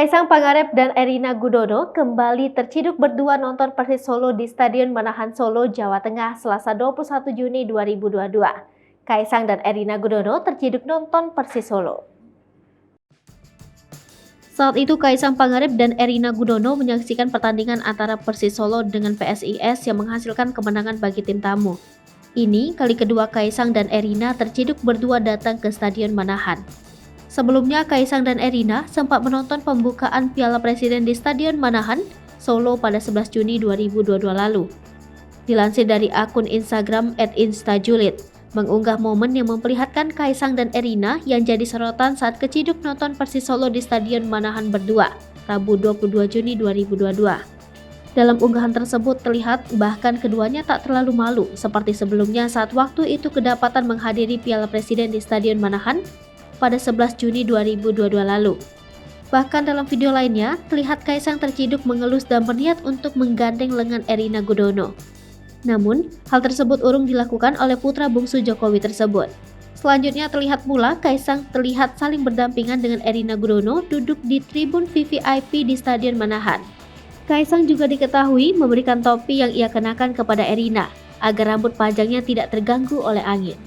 Kaisang Pangarep dan Erina Gudono kembali terciduk berdua nonton Persis Solo di Stadion Manahan Solo, Jawa Tengah, Selasa 21 Juni 2022. Kaisang dan Erina Gudono terciduk nonton Persis Solo. Saat itu Kaisang Pangarep dan Erina Gudono menyaksikan pertandingan antara Persis Solo dengan PSIS yang menghasilkan kemenangan bagi tim tamu. Ini kali kedua Kaisang dan Erina terciduk berdua datang ke Stadion Manahan. Sebelumnya, Kaisang dan Erina sempat menonton pembukaan Piala Presiden di Stadion Manahan, Solo pada 11 Juni 2022 lalu. Dilansir dari akun Instagram @instajulit, mengunggah momen yang memperlihatkan Kaisang dan Erina yang jadi sorotan saat keciduk nonton Persis Solo di Stadion Manahan berdua, Rabu 22 Juni 2022. Dalam unggahan tersebut terlihat bahkan keduanya tak terlalu malu seperti sebelumnya saat waktu itu kedapatan menghadiri Piala Presiden di Stadion Manahan pada 11 Juni 2022 lalu. Bahkan dalam video lainnya, terlihat Kaisang terciduk mengelus dan berniat untuk menggandeng lengan Erina Gudono. Namun, hal tersebut urung dilakukan oleh putra bungsu Jokowi tersebut. Selanjutnya terlihat pula Kaisang terlihat saling berdampingan dengan Erina Gudono duduk di tribun VVIP di Stadion Manahan. Kaisang juga diketahui memberikan topi yang ia kenakan kepada Erina, agar rambut panjangnya tidak terganggu oleh angin.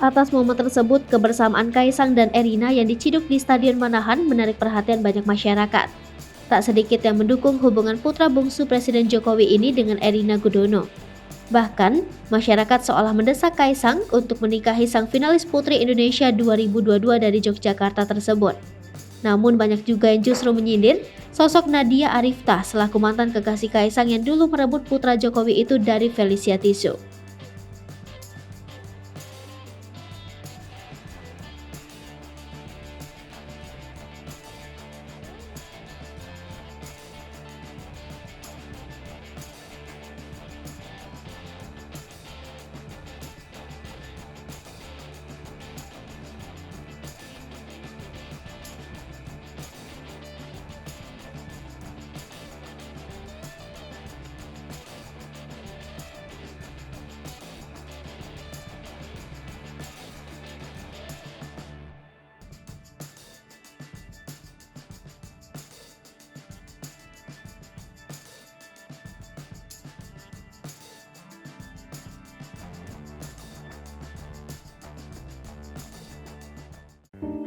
Atas momen tersebut, kebersamaan Kaisang dan Erina yang diciduk di Stadion Manahan menarik perhatian banyak masyarakat. Tak sedikit yang mendukung hubungan putra bungsu Presiden Jokowi ini dengan Erina Gudono. Bahkan, masyarakat seolah mendesak Kaisang untuk menikahi sang finalis Putri Indonesia 2022 dari Yogyakarta tersebut. Namun banyak juga yang justru menyindir sosok Nadia Arifta selaku mantan kekasih Kaisang yang dulu merebut putra Jokowi itu dari Felicia Tisu.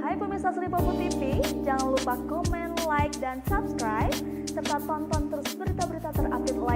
Hai pemirsa Sri Popo TV, jangan lupa komen, like, dan subscribe, serta tonton terus berita-berita terupdate lainnya.